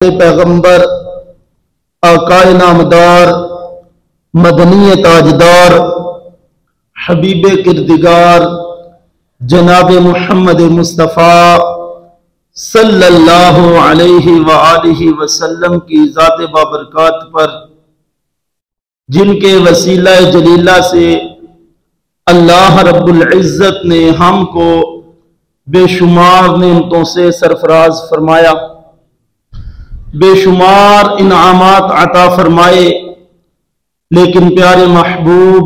پیغمبر آقائے نامدار مدنی تاجدار حبیب کردگار جناب محمد مصطفیٰ صلی اللہ علیہ وآلہ وسلم کی ذات بابرکات پر، جن کے وسیلہ جلیلہ سے اللہ رب العزت نے ہم کو بے شمار نعمتوں سے سرفراز فرمایا، بے شمار انعامات عطا فرمائے، لیکن پیارے محبوب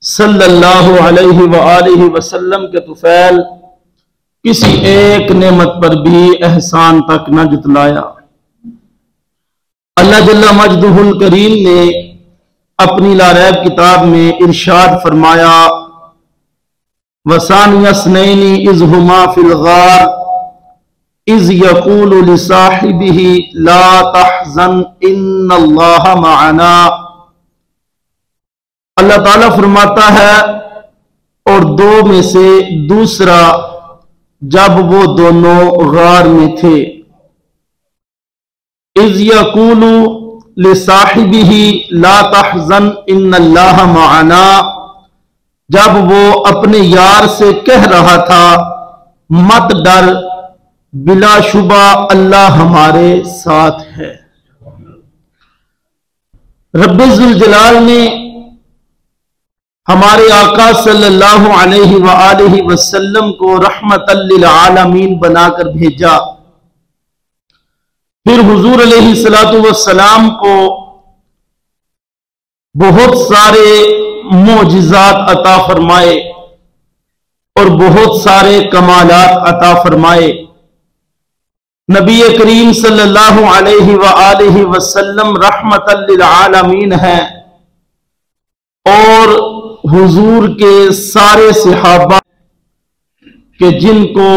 صلی اللہ علیہ وآلہ وسلم کے طفیل کسی ایک نعمت پر بھی احسان تک نہ جتلایا۔ اللہ جل مجدہ الکریم نے اپنی لا ریب کتاب میں ارشاد فرمایا، وَثَانِيَ اثْنَيْنِ إِذْ هُمَا فِي الْغَارِ اِذْ يَقُولُ لِصَاحِبِهِ لَا تَحْزَنْ إِنَّ اللَّهَ مَعَنَا۔ اللہ تعالیٰ فرماتا ہے، اور دو میں سے دوسرا جب وہ دونوں غار میں تھے، اِذْ يَقُولُ لِصَاحِبِهِ لَا تَحْزَنْ إِنَّ اللَّهَ مَعَنَا، جب وہ اپنے یار سے کہہ رہا تھا مت ڈر، بلا شبہ اللہ ہمارے ساتھ ہے۔ رب ذوالجلال نے ہمارے آقا صلی اللہ علیہ وآلہ وسلم کو رحمت للعالمین بنا کر بھیجا، پھر حضور علیہ السلام کو بہت سارے معجزات عطا فرمائے اور بہت سارے کمالات عطا فرمائے۔ نبی کریم صلی اللہ علیہ وآلہ وسلم رحمت للعالمین ہیں، اور حضور کے سارے صحابہ کہ جن کو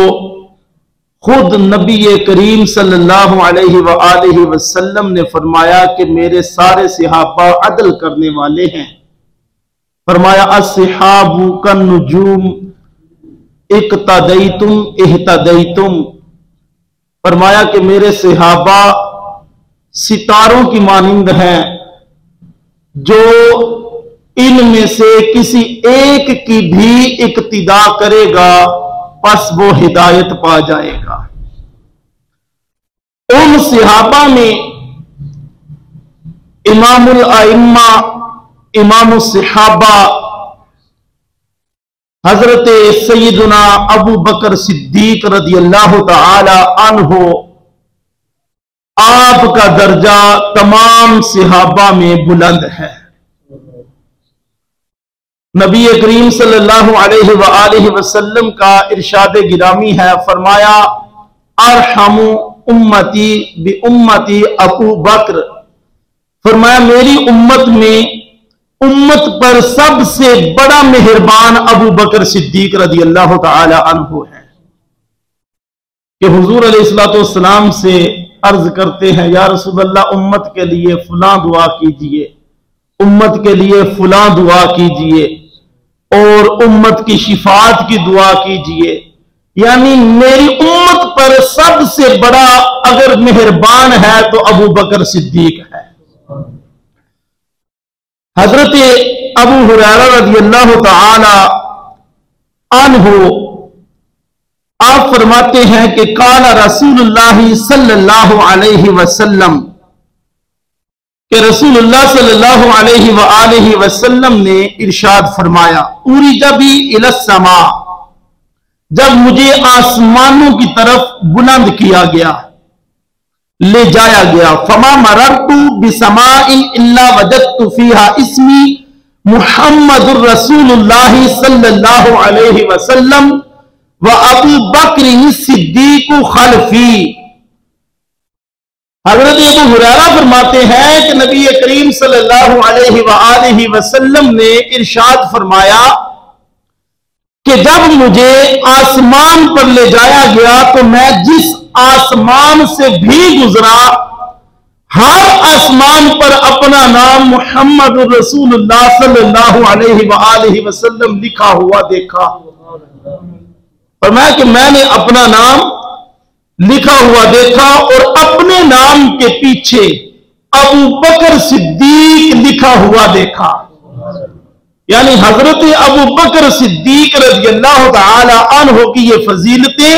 خود نبی کریم صلی اللہ علیہ وآلہ وسلم نے فرمایا کہ میرے سارے صحابہ عدل کرنے والے ہیں، فرمایا الصحاب کالنجوم اقتدیتم اہتدیتم، فرمایا کہ میرے صحابہ ستاروں کی مانند ہیں، جو ان میں سے کسی ایک کی بھی اقتدا کرے گا پس وہ ہدایت پا جائے گا۔ ان صحابہ میں امام الائمہ، امام الصحابہ حضرت سیدنا ابو بکر صدیق رضی اللہ تعالی عنہ، آپ کا درجہ تمام صحابہ میں بلند ہے۔ نبی کریم صلی اللہ علیہ وآلہ وسلم کا ارشاد گرامی ہے، فرمایا ارحم امتی بامتی ابو بکر، فرمایا میری امت میں امت پر سب سے بڑا مہربان ابو بکر صدیق رضی اللہ تعالی عنہ ہے۔ کہ حضور علیہ السلام سے عرض کرتے ہیں، یا رسول اللہ امت کے لیے فلاں دعا کیجئے، امت کے لیے فلاں دعا کیجئے، اور امت کی شفاعت کی دعا کیجئے، یعنی میری امت پر سب سے بڑا اگر مہربان ہے تو ابو بکر صدیق ہے۔ حضرت ابو ہریرہ رضی اللہ تعالی عنہ آپ فرماتے ہیں کہ قال رسول اللہ صلی اللہ علیہ وسلم، کہ رسول اللہ صلی اللہ علیہ وآلہ وسلم نے ارشاد فرمایا، اُرِجَ بِی اِلَى السَّمَاءِ، جب مجھے آسمانوں کی طرف بلند کیا گیا، لے جایا گیا، فَمَا مَرَرْتُ بِسَمَاءٍ إِلَّا وَجَدْتُ فِيهَا اسْمِي محمد رسول اللہ صلی اللہ علیہ وسلم وَأَبُو بَكْرٍ الصِّدِّيقُ خَلْفِي۔ حضرت ابو ہریرہ فرماتے ہیں کہ نبی کریم صلی اللہ علیہ وآلہ وسلم نے ارشاد فرمایا کہ جب مجھے آسمان پر لے جایا گیا تو میں جس آسمان سے بھی گزرا، ہر آسمان پر اپنا نام محمد رسول اللہ صلی اللہ علیہ وآلہ وسلم لکھا ہوا دیکھا۔ فرمایا کہ میں نے اپنا نام لکھا ہوا دیکھا اور اپنے نام کے پیچھے ابو بکر صدیق لکھا ہوا دیکھا. یعنی حضرت ابو بکر صدیق رضی اللہ تعالی عنہ کی یہ فضیلتیں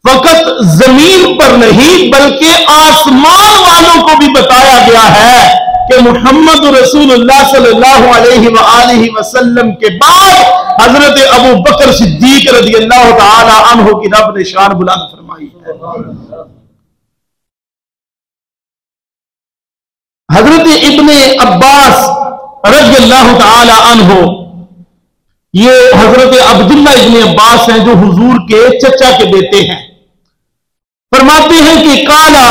فقط زمین پر نہیں بلکہ آسمان والوں کو بھی بتایا گیا ہے کہ محمد رسول اللہ صلی اللہ علیہ وآلہ وسلم کے بعد حضرت ابو بکر صدیق رضی اللہ تعالی عنہ کی رب نے شان بلند فرمائی ہے. حضرت ابن عباس رضی اللہ تعالی عنہ، یہ حضرت عبداللہ ابن عباس ہیں جو حضور کے چچا کے بیٹے ہیں، فرماتے ہیں کہ قالا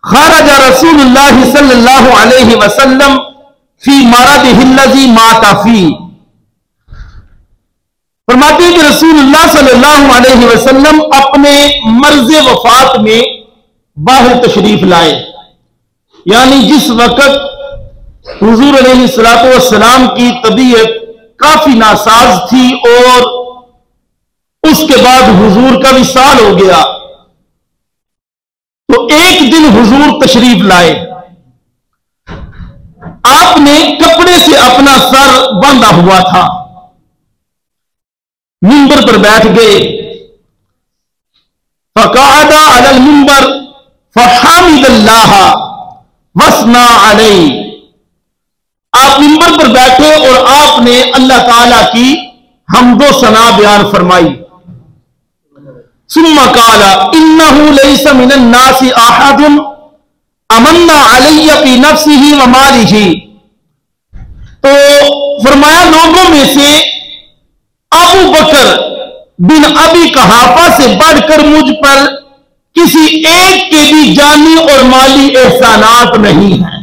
خرج رسول اللہ صلی اللہ علیہ وسلم فی مرضہ الذی مات فیہ. فرماتے ہیں کہ رسول اللہ صلی اللہ علیہ وسلم اپنے مرض وفات میں باہر تشریف لائے. یعنی جس وقت حضور علیہ السلام کی طبیعت کافی ناساز تھی اور اس کے بعد حضور کا وصال ہو گیا، تو ایک دن حضور تشریف لائے. آپ نے کپڑے سے اپنا سر باندھا ہوا تھا، منبر پر بیٹھ گئے. فقعد علی المنبر فحمد اللہ وثنا علیہ. آپ منبر پر بیٹھے اور آپ نے اللہ تعالی کی حمد و ثنا بیان فرمائی. ثم قال انه ليس من الناس احد امن علي في نفسه وماله. تو فرمایا لوگوں میں سے ابو بکر بن ابی قحافہ سے بڑھ کر مجھ پر کسی ایک کے بھی جانی اور مالی احسانات نہیں ہیں.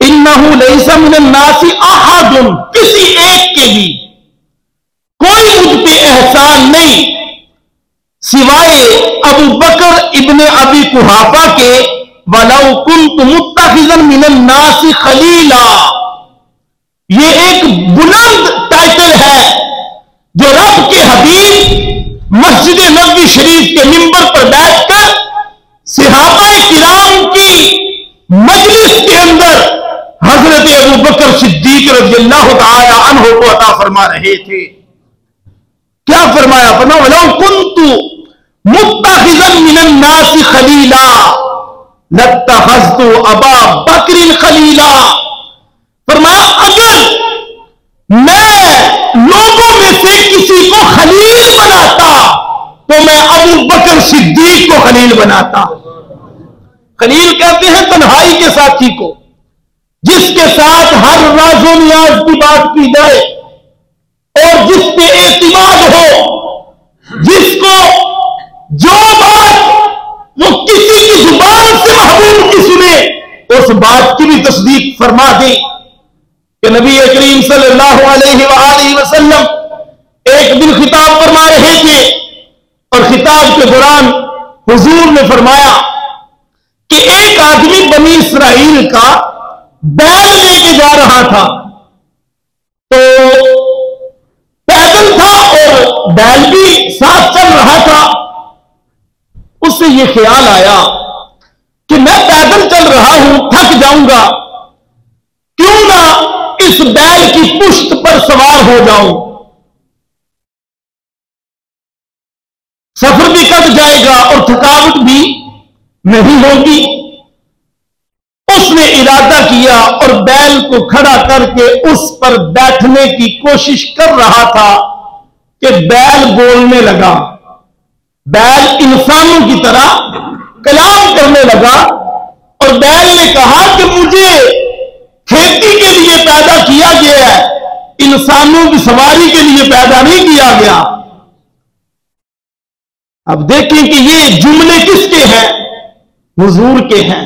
انه ليس من الناس احد، کسی ایک کے بھی کوئی مجھ پہ احسان نہیں سوائے ابو بکر ابن ابی قحافہ کے. وَلَوْ كُنْتُ مُتَّخِذًا مِنَ النَّاسِ خَلِيلًا. یہ ایک بلند ٹائٹل ہے جو رب کے حبیب مسجد نبوی شریف کے منبر پر بیٹھ کر صحابہ کرام کی مجلس کے اندر حضرت ابو بکر صدیق رضی اللہ تعالی عنہ کو عطا فرما رہے تھے. کیا فرمایا؟ فرمایا وَلَوْ كُنْتُ مُتَّخِذًا مِنَ النَّاسِ خَلِيلًا لَاتَّخَذْتُ أَبَا بَكْرٍ خَلِيلًا. فرمایا اگر میں لوگوں میں سے کسی کو خلیل بناتا تو میں ابو بکر صدیق کو خلیل بناتا. خلیل کہتے ہیں تنہائی کے ساتھی کو، جس کے ساتھ ہر راز و نیاز کی بات کی جائے اور جس پہ اعتماد ہو، جس کو جو بات وہ کسی کی زبان سے محبوب کی سنے اس بات کی بھی تصدیق فرما دے. کہ نبی کریم صلی اللہ علیہ وآلہ وسلم ایک دن خطاب فرما رہے تھے اور خطاب کے دوران حضور نے فرمایا کہ ایک آدمی بنی اسرائیل کا بیل لے کے جا رہا تھا، تو پیدل تھا اور بیل بھی ساتھ چل رہا تھا. اس سے یہ خیال آیا کہ میں پیدل چل رہا ہوں، تھک جاؤں گا، کیوں نہ اس بیل کی پشت پر سوار ہو جاؤں، سفر بھی کٹ جائے گا اور تھکاوٹ بھی نہیں ہوگی. اس نے ارادہ کیا اور بیل کو کھڑا کر کے اس پر بیٹھنے کی کوشش کر رہا تھا کہ بیل بولنے لگا. بیل انسانوں کی طرح کلام کرنے لگا اور بیل نے کہا کہ مجھے کھیتی کے لیے پیدا کیا گیا ہے، انسانوں کی سواری کے لیے پیدا نہیں کیا گیا. اب دیکھیں کہ یہ جملے کس کے ہیں؟ حضور کے ہیں.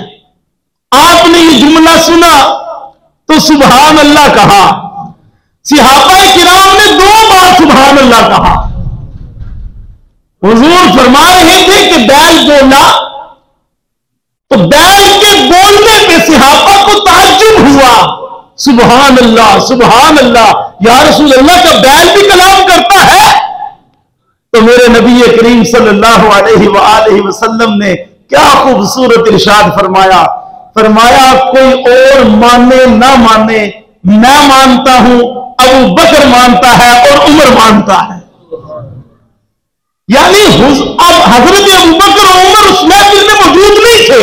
آپ نے یہ جملہ سنا تو سبحان اللہ کہا. صحابہ کرام نے 2 بار سبحان اللہ کہا. حضور فرما رہے تھے کہ بیل بولا تو بیل کے بولنے پہ صحابہ کو تعجب ہوا. سبحان اللہ سبحان اللہ، یا رسول اللہ کا بیل بھی کلام کرتا ہے؟ تو میرے نبی کریم صلی اللہ علیہ وآلہ وسلم نے کیا خوبصورت ارشاد فرمایا، فرمایا کوئی اور مانے نہ مانے، میں مانتا ہوں، ابو بکر مانتا ہے اور عمر مانتا ہے۔ یعنی اب حضرت ابو بکر اور عمر اس محفل میں موجود نہیں تھے،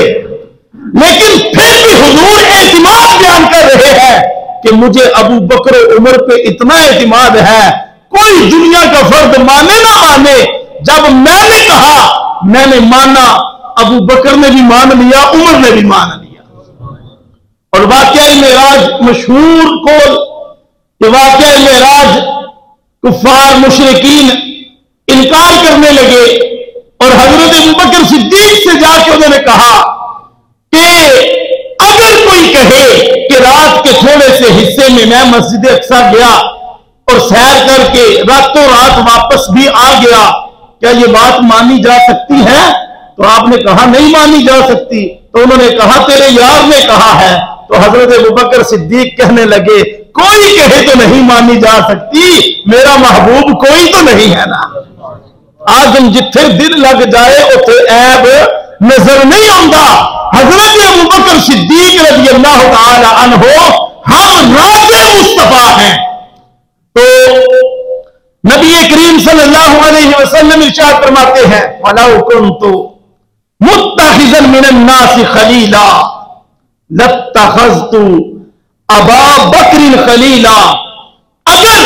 لیکن پھر بھی حضور اعتماد بیان کر رہے ہیں کہ مجھے ابو بکر و عمر پہ اتنا اعتماد ہے، کوئی دنیا کا فرد مانے نہ مانے، جب میں نے کہا میں نے مانا، ابو بکر نے بھی مان لیا، عمر نے بھی مان لیا۔ اور واقعہ معراج مشہور قول، کہ واقعہ معراج کفار مشرکین انکار کرنے لگے، اور حضرت ابو بکر صدیق سے جا کے انہوں نے کہا کہ اگر کوئی کہے کہ رات کے تھوڑے سے حصے میں میں مسجد اقصی گیا اور سیر کر کے راتوں رات واپس بھی آ گیا، کیا یہ بات مانی جا سکتی ہے؟ تو آپ نے کہا نہیں مانی جا سکتی۔ تو انہوں نے کہا تیرے یار نے کہا ہے۔ تو حضرت ابوبکر صدیق کہنے لگے کوئی کہے تو نہیں مانی جا سکتی، میرا محبوب کوئی تو نہیں ہے نا۔ آج ہم جتھے دل لگ جائے اتھے عیب نظر نہیں آتا۔ حضرت ابوبکر صدیق رضی اللہ تعالی عنہ ہم راز مصطفیٰ ہیں۔ تو نبی کریم صلی اللہ علیہ وسلم ارشاد فرماتے ہیں وَلَوْ كُنْتُ مُتَّخِذًا مِنَ النَّاسِ خَلِيلًا لَاتَّخَذْتُ أَبَا بَكْرٍ خَلِيلًا، اگر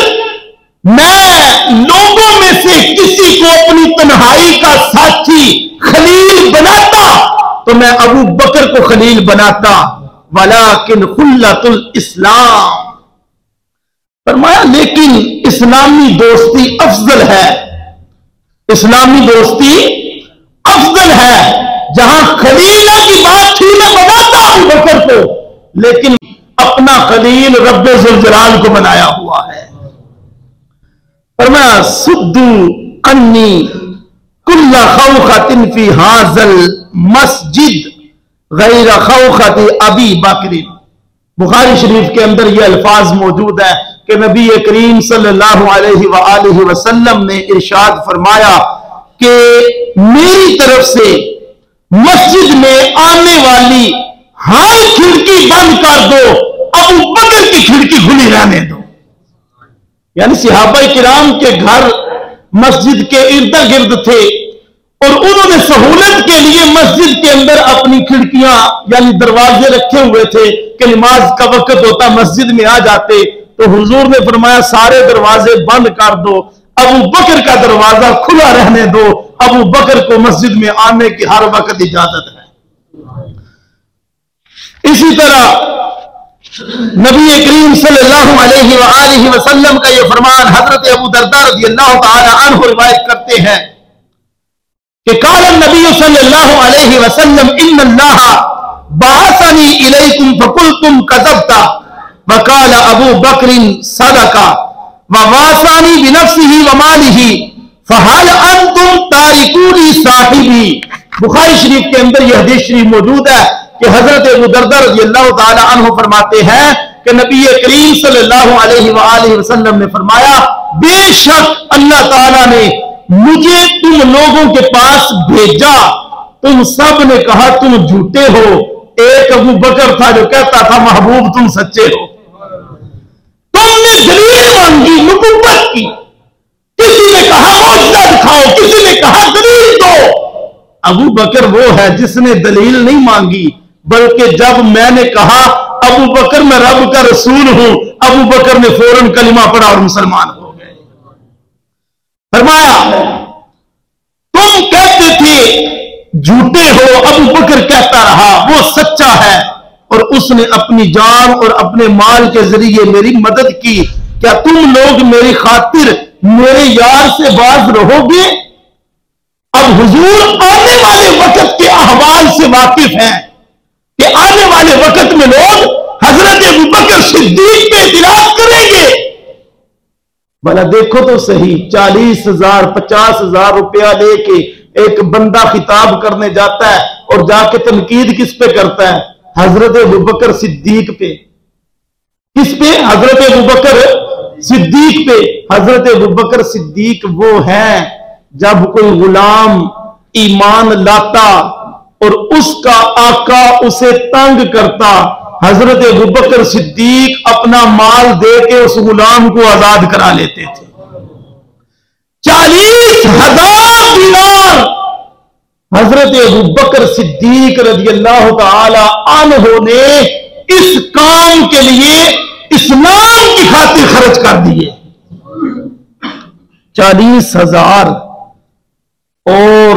میں لوگوں میں سے کسی کو اپنی تنہائی کا ساتھی خلیل بناتا تو میں ابو بکر کو خلیل بناتا، وَلَكِنْ خُلَّةُ الْإِسْلَامِ، فرمایا لیکن اسلامی دوستی افضل ہے، اسلامی دوستی افضل ہے۔ جہاں خلیلہ کی بات تھی میں بناتا ابو بکر کو، لیکن اپنا خلیل رب ذوالجلال کو بنایا ہوا ہے۔ فرمایا سدو انی کل خوخۃ فی ھذا المسجد غیر خوخۃ ابی بکر۔ بخاری شریف کے اندر یہ الفاظ موجود ہے کہ نبی کریم صلی اللہ علیہ وآلہ وسلم نے ارشاد فرمایا کہ میری طرف سے مسجد میں آنے والی ہر کھڑکی بند کر دو، ابو بکر کی کھڑکی کھلی رہنے دو۔ یعنی صحابہ کرام کے گھر مسجد کے ارد گرد تھے، اور انہوں نے سہولت کے لیے مسجد کے اندر اپنی کھڑکیاں یعنی دروازے رکھے ہوئے تھے کہ نماز کا وقت ہوتا مسجد میں آ جاتے تو حضور نے فرمایا سارے دروازے بند کر دو، ابو بکر کا دروازہ کھلا رہنے دو، ابو بکر کو مسجد میں آنے کی ہر وقت اجازت ہے۔ اسی طرح نبی کریم صلی اللہ علیہ وآلہ وسلم کا یہ فرمان حضرت ابو درداء رضی اللہ تعالی عنہ روایت کرتے ہیں کہ قال النبی صلی اللہ علیہ وسلم ان اللہ بعثنی الیکم فقلتم کذبت وقال ابو بکر صدق وواسانی بنفسه وماله فهل انتم تارکونی صاحبی۔ بخاری شریف کے اندر یہ حدیث شریف موجود ہے کہ حضرت ابو درداء رضی اللہ تعالی عنہ فرماتے ہیں کہ نبی کریم صلی اللہ علیہ وآلہ وسلم نے فرمایا بے شک اللہ تعالی نے مجھے تم لوگوں کے پاس بھیجا، تم سب نے کہا تم جھوٹے ہو، ایک ابو بکر تھا جو کہتا تھا محبوب تم سچے ہو۔ تم نے دلیل مانگی نبوت کی، کسی نے کہا معجزہ دکھاؤ، کسی نے کہا دلیل دو۔ ابو بکر وہ ہے جس نے دلیل نہیں مانگی، بلکہ جب میں نے کہا ابو بکر میں رب کا رسول ہوں، ابو بکر نے فوراً کلمہ پڑھا اور مسلمان ہو گئے۔ فرمایا تم کہتے تھے جھوٹے ہو، ابو بکر کہتا رہا وہ سچا ہے، اور اس نے اپنی جان اور اپنے مال کے ذریعے میری مدد کی، کیا تم لوگ میری خاطر میرے یار سے باز رہو گے؟ اب حضور آنے والے وقت کے احوال سے واقف ہیں کہ آنے والے وقت میں لوگ حضرت ابوبکر صدیق پہ اعتراض کریں گے۔ بھلا دیکھو تو صحیح، 40,000 50,000 روپیہ لے کے ایک بندہ خطاب کرنے جاتا ہے اور جا کے تنقید کس پہ کرتا ہے؟ حضرت ابوبکر صدیق پہ۔ کس پہ؟ حضرت ابوبکر صدیق پہ۔ حضرت ابوبکر صدیق وہ ہیں جب کوئی غلام ایمان لاتا اور اس کا آقا اسے تنگ کرتا، حضرت ابوبکر صدیق اپنا مال دے کے اس غلام کو آزاد کرا لیتے تھے۔ 40,000 دینار حضرت ابوبکر صدیق رضی اللہ تعالی عنہ نے اس کام کے لیے اسلام کی خاطر خرچ کر دیے۔ 40,000، اور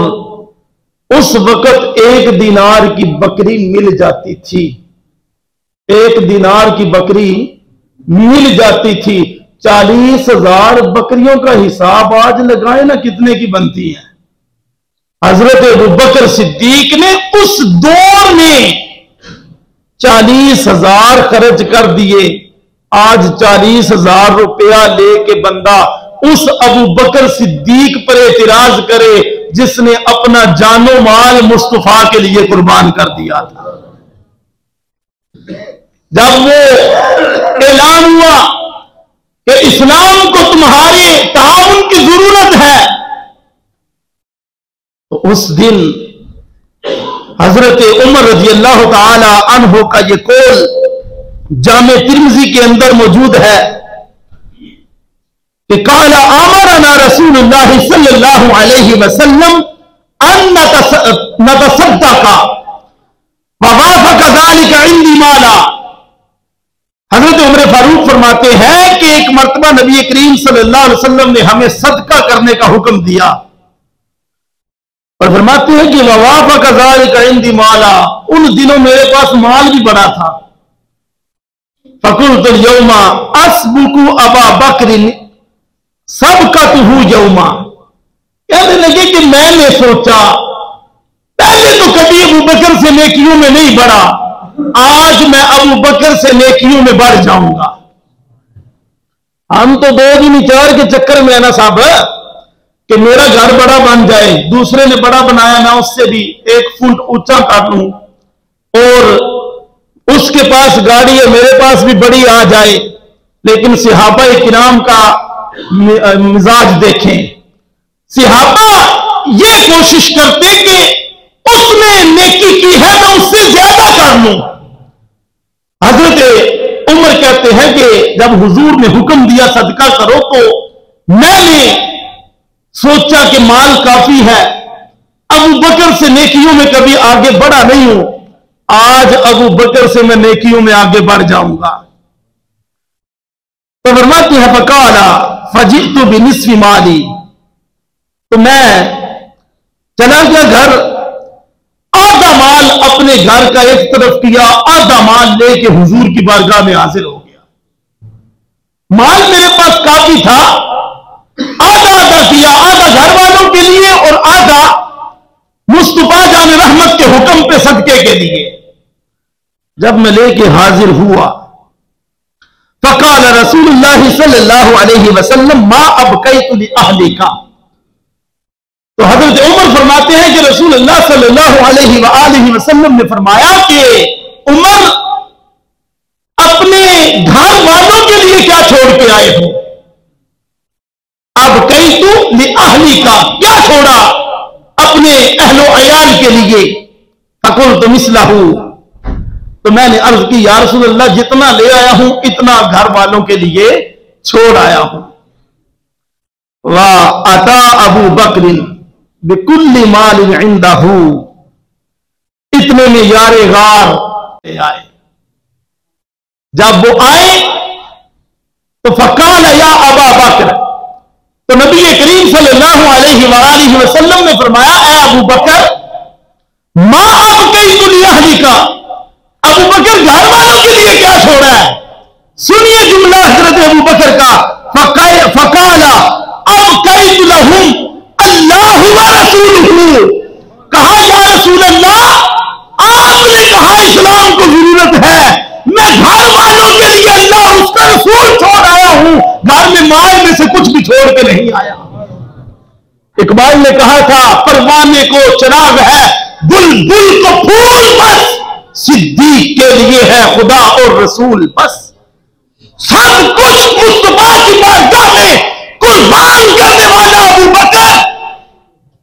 اس وقت 1 دینار کی بکری مل جاتی تھی، 1 دینار کی بکری مل جاتی تھی۔ 40,000 بکریوں کا حساب آج لگائیں نا کتنے کی بنتی ہیں۔ حضرت ابوبکر صدیق نے اس دور میں 40,000 خرچ کر دیے۔ آج 40,000 روپیہ لے کے بندہ اس ابوبکر صدیق پر اعتراض کرے جس نے اپنا جان و مال مصطفیٰ کے لیے قربان کر دیا تھا۔ جب وہ اعلان ہوا کہ اسلام کو تمہارے تعاون کی ضرورت ہے، تو اس دن حضرت عمر رضی اللہ تعالی عنہ کا یہ قول جامع ترمذی کے اندر موجود ہے کہ قال امرنا رسول اللہ صلی اللہ علیہ وسلم ان نتصدق ووافق ذلك عندي مالا۔ حضرت عمر فاروق فرماتے ہیں کہ ایک مرتبہ نبی کریم صلی اللہ علیہ وسلم نے ہمیں صدقہ کرنے کا حکم دیا، اور فرماتے ہیں کہ ووافق ذلك عندي مالا، ان دنوں میرے پاس مال بھی بڑا تھا۔ فقلت اليوم اسبق ابا بکر سبقته یوما، کہنے لگے کہ میں نے سوچا پہلے تو کبھی ابو بکر سے نیکیوں میں نہیں بڑھا، آج میں ابو بکر سے نیکیوں میں بڑھ جاؤں گا۔ ہم تو 2 دن 4 کے چکر میں ہے نا صاحب کہ میرا گھر بڑا بن جائے، دوسرے نے بڑا بنایا میں اس سے بھی 1 فٹ اونچا کر لوں، اور اس کے پاس گاڑی ہے میرے پاس بھی بڑی آ جائے۔ لیکن صحابہ کرام کا مزاج دیکھیں، صحابہ یہ کوشش کرتے کہ اس نے نیکی کی ہے میں اس سے زیادہ کر لوں۔ حضرت عمر کہتے ہیں کہ جب حضور نے حکم دیا صدقہ کرو تو میں نے سوچا کہ مال کافی ہے، ابو بکر سے نیکیوں میں کبھی آگے بڑھا نہیں ہوں، آج ابو بکر سے میں نیکیوں میں آگے بڑھ جاؤں گا۔ تو فرماتے ہیں فقالا فجئت بنصف مالی، تو میں چلا گیا گھر، آدھا مال اپنے گھر کا ایک طرف کیا، آدھا مال لے کے حضور کی بارگاہ میں حاضر ہو گیا۔ مال میرے پاس کافی تھا، آدھا آدھا کیا، آدھا گھر والوں کے لیے اور آدھا مصطفیٰ جان رحمت کے حکم پہ صدقے کے لیے۔ جب میں لے کے حاضر ہوا فقال رسول اللہ صلی اللہ علیہ وسلم ما ابقیت لأہلک، تو حضرت عمر فرماتے ہیں کہ رسول اللہ صلی اللہ علیہ وآلہ وسلم نے فرمایا کہ عمر اپنے گھر والوں کے لیے کیا چھوڑ کے آئے ہو؟ ابقیت لأہلک، کیا چھوڑا اپنے اہل و عیال کے لیے؟ فقلت مثلہ، تو میں نے عرض کی یا رسول اللہ جتنا لے آیا ہوں اتنا گھر والوں کے لیے چھوڑ آیا ہوں۔ وَأَتَى أَبُو بَكْرٍ بِكُلِّ مَالٍ عِنْدَهُ، اتنے میں یار غار آئے۔ جب وہ آئے تو فقال یا ابا بکر، تو نبی کریم صلی اللہ علیہ وآلہ وسلم نے فرمایا اے ابو بکر ما ابقیت لأہلک، ابو بکر گھر والوں کے لیے کیا چھوڑا ہے؟ سنیے جملہ حضرت ابو بکر کا، فقال ابقیت لہم اللہ ورسولہ، کہا یا رسول اللہ آپ نے کہا اسلام کو ضرورت ہے، میں گھر والوں کے لیے اللہ اس کا رسول چھوڑ آیا ہوں، گھر میں مال میں سے کچھ بھی چھوڑ کے نہیں آیا۔ اقبال نے کہا تھا پروانے کو چراغ ہے بلبل کو پھول بس، صدیق کے لیے ہے خدا اور رسول بس، سب کچھ مصطفیٰ کی بارگاہ میں قربان کرنے والا ابو بکر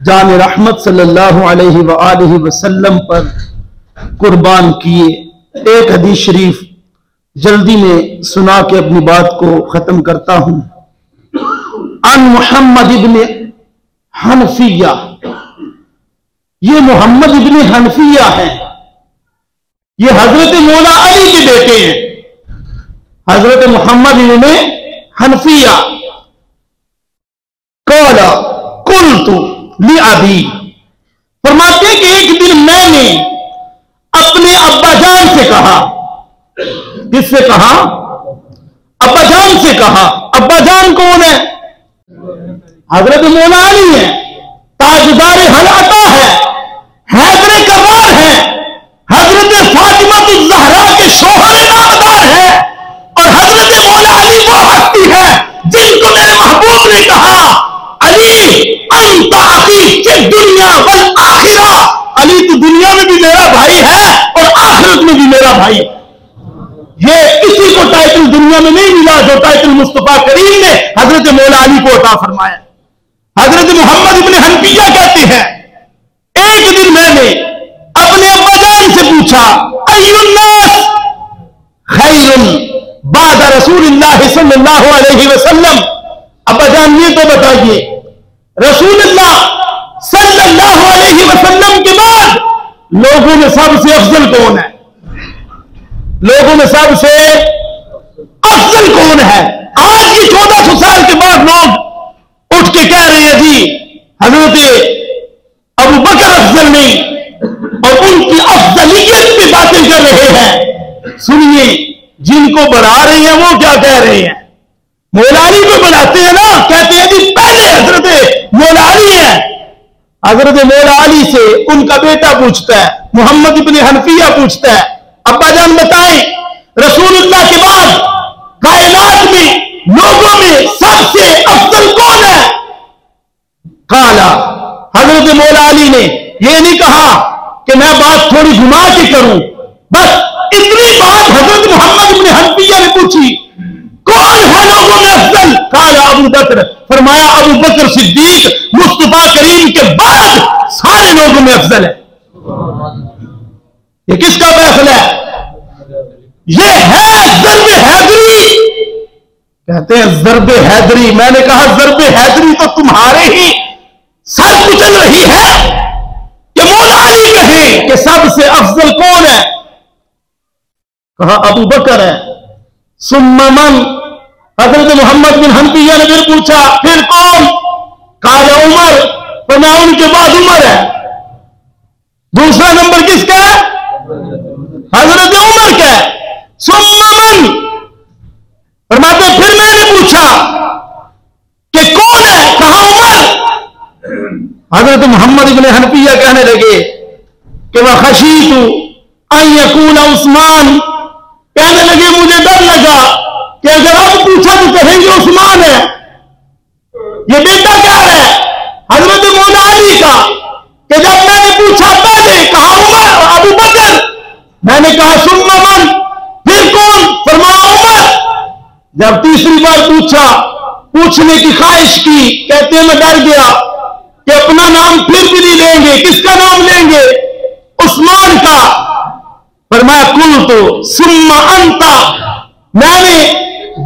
جان رحمت صلی اللہ علیہ وآلہ وسلم پر قربان کیے۔ ایک حدیث شریف جلدی میں سنا کے اپنی بات کو ختم کرتا ہوں۔ ان محمد ابن حنفیہ، یہ محمد ابن حنفیہ ہیں، یہ حضرت مولا علی کے بیٹے ہیں، حضرت محمد ابن حنفیہ۔ قال قلت لأبی، فرماتے ہیں کہ ایک دن میں نے اپنے ابا جان سے کہا۔ کس سے کہا؟ ابا جان سے کہا۔ ابا جان کون ہے؟ حضرت مولا علی ہے، تاجدار حلعطا ہے، حیدر کرار ہے، حضرت فاطمہ الزہرا کے شوہر نامدار ہے، اور حضرت مولا علی وہ ہستی ہے جن کو میرے محبوب نے کہا علی انت اخی فی الدنیا والآخرہ، علی تو دنیا میں بھی میرا بھائی ہے اور آخرت میں بھی میرا بھائی ہے۔ یہ کسی کو ٹائٹل دنیا میں نہیں ملا جو ٹائٹل مصطفیٰ کریم نے حضرت مولا علی کو عطا فرمایا۔ حضرت محمد ابن حنفیہ کہتے ہیں ایک دن میں نے اپنے ابا جان سے پوچھا ای الناس خیر بعد رسول اللہ صلی اللہ علیہ وسلم، ابا جان یہ تو بتائیے رسول اللہ صلی اللہ علیہ وسلم کے بعد لوگوں میں سب سے افضل کون ہے؟ لوگوں میں سب سے افضل کون ہے؟ آج کی 1400 سال کے بعد لوگ اٹھ کے کہہ رہے ہیں جی حضرت ابو بکر افضل نہیں، اور ان کی افضلیت پہ باتیں کر رہے ہیں۔ سنیے جن کو بڑھا رہے ہیں وہ کیا کہہ رہے ہیں؟ مولا علی کو بڑھاتے ہیں نا، کہتے ہیں جی پہلے حضرت مولا علی ہے۔ حضرت مولا علی سے ان کا بیٹا پوچھتا ہے، محمد ابن حنفیہ پوچھتا ہے ابا جان بتائیں رسول اللہ کے بعد کائنات میں لوگوں میں سب سے افضل کون ہے؟ قالا، حضرت مولا علی نے یہ نہیں کہا کہ میں بات تھوڑی گھما کے کروں، بس اتنی بات حضرت محمد ابن حنفیہ نے پوچھی کون ہے لوگوں میں افضل؟ قالا ابو بکر، فرمایا ابو بکر صدیق مصطفیٰ کریم کے بعد سارے لوگوں میں افضل ہے۔ یہ کس کا فیصلہ ہے؟ یہ ہے ضرب حیدری، کہتے ہیں ضرب حیدری۔ میں نے کہا ضرب حیدری تو تمہارے ہی سر کچل رہی ہے کہ مولا علی کہیں کہ سب سے افضل کون ہے؟ کہا ابو بکر ہے۔ ثم من، حضرت محمد بن حنفیہ نے پھر پوچھا پھر کون؟ قال عمر، فرمایا ان کے بعد عمر ہے۔ دوسرا نمبر کس کا ہے؟ حضرت عمر کا ہے۔ ثم من، فرماتے پھر میں نے پوچھا کہ کون ہے؟ کہا عمر۔ حضرت محمد بن حنفیہ کہنے لگے کہ وخشیت ان یکون عثمان، کہنے لگے مجھے ڈر لگا کہ اگر اب پوچھا تو کہیں گے عثمان ہے، یہ بیٹا کیا ہے؟ حضرت مولا علی کا، کہ جب میں نے پوچھا پہلے کہا عمر ابو بکر، میں نے کہا ثم من، پھر کون؟ فرمایا عمر۔ جب تیسری بار پوچھا، پوچھنے کی خواہش کی، کہتے ہیں میں ڈر گیا کہ اپنا نام پھر بھی نہیں لیں گے، کس کا نام لیں گے؟ عثمان کا۔ فرمایا قلت ثم انت، میں نے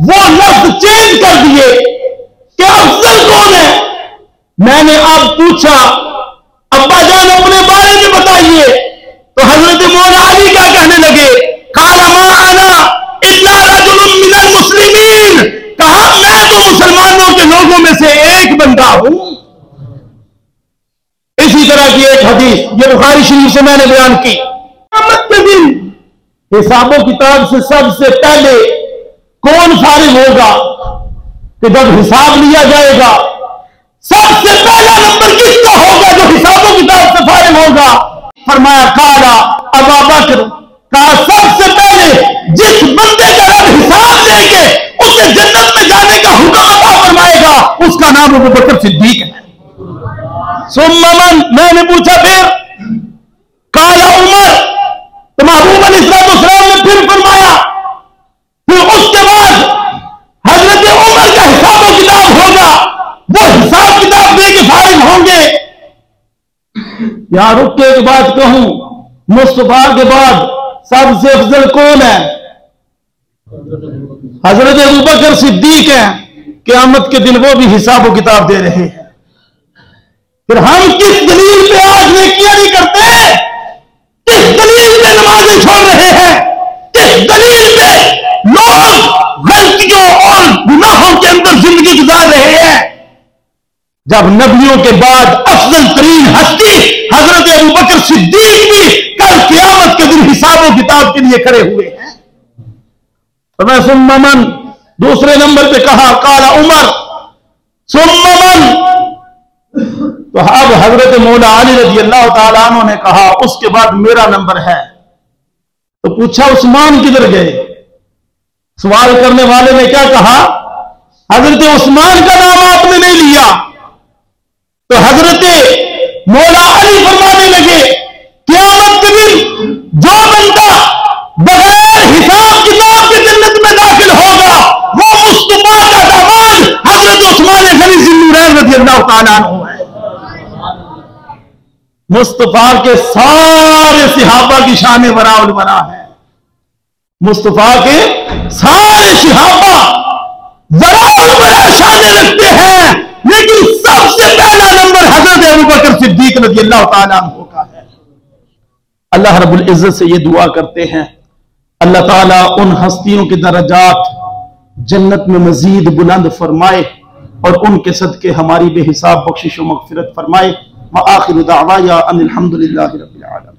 وہ لفظ چینج کر دیے کہ افضل کون ہے۔ میں نے اب پوچھا ابا جان اپنے بارے میں بتائیے، تو حضرت مولا علی کیا کہنے لگے؟ قال ما انا الا رجل من المسلمین، کہا میں تو مسلمانوں کے لوگوں میں سے ایک بندہ ہوں۔ اسی طرح کی ایک حدیث یہ بخاری شریف سے میں نے بیان کی، قیامت کے دن حساب و کتاب سے سب سے پہلے کون فارغ ہوگا؟ کہ جب حساب لیا جائے گا سب سے پہلا نمبر کس کا ہوگا جو حساب و کتاب سے فارغ ہوگا؟ فرمایا قالا ابا بکر، کہا سب سے پہلے جس بندے کا رب حساب لے کے اسے جنت میں جانے کا حکم عطا فرمائے گا اس کا نام ابو بکر صدیق ہے۔ ثم من، میں نے پوچھا پھر قال عمر، تو محبوب علیہ السلام نے پھر فرمایا پھر اس کے بعد حضرت عمر کا حساب و کتاب ہوگا، وہ حساب کتاب دے کے فارغ ہوں گے یہاں رک کے ایک بات کہوں، مصطفیٰ کے بعد سب سے افضل کون ہے؟ حضرت ابوبکر صدیق ہیں۔ قیامت کے دن وہ بھی حساب و کتاب دے رہے ہیں۔ پھر ہم کس دلیل پہ آج نیکیاں نہیں کرتے؟ کس دلیل پہ نمازیں چھوڑ رہے ہیں؟ کس دلیل پہ لوگ غلطیوں اور گناہوں کے اندر زندگی گزار رہے ہیں؟ جب نبیوں کے بعد افضل ترین ہستی حضرت ابوبکر صدیق بھی کل قیامت کے دن حساب و کتاب کے لیے کھڑے ہوئے ہیں۔ ثم من، دوسرے نمبر پہ کہا قال عمر ثم من، تو اب حضرت مولا علی رضی اللہ تعالیٰ عنہ نے کہا اس کے بعد میرا نمبر ہے۔ تو پوچھا عثمان کدھر گئے؟ سوال کرنے والے نے کیا کہا؟ حضرت عثمان کا نام آپ نے نہیں لیا۔ تو حضرت مولا علی فرمانے لگے قیامت کے دن جو بندہ بغیر حساب کتاب کے جنت میں داخل ہوگا وہ مصطفیٰ کا داماد حضرت عثمان غنی ذی النورین رضی اللہ تعالیٰ عنہ ہے۔ مصطفیٰ کے سارے صحابہ کی شان وراء الورا ہے۔ مصطفیٰ کے سارے صحابہ وراء الورا شان رکھتے ہیں، لیکن سب سے پہلا نمبر حضرت ابوبکر صدیق رضی اللہ تعالیٰ عنہ کا ہے۔ اللہ رب العزت سے یہ دعا کرتے ہیں اللہ تعالیٰ ان ہستیوں کے درجات جنت میں مزید بلند فرمائے اور ان کے صدقے ہماری بے حساب بخشش و مغفرت فرمائے۔ وآخر دعوایا ان الحمدللہ رب العالمین۔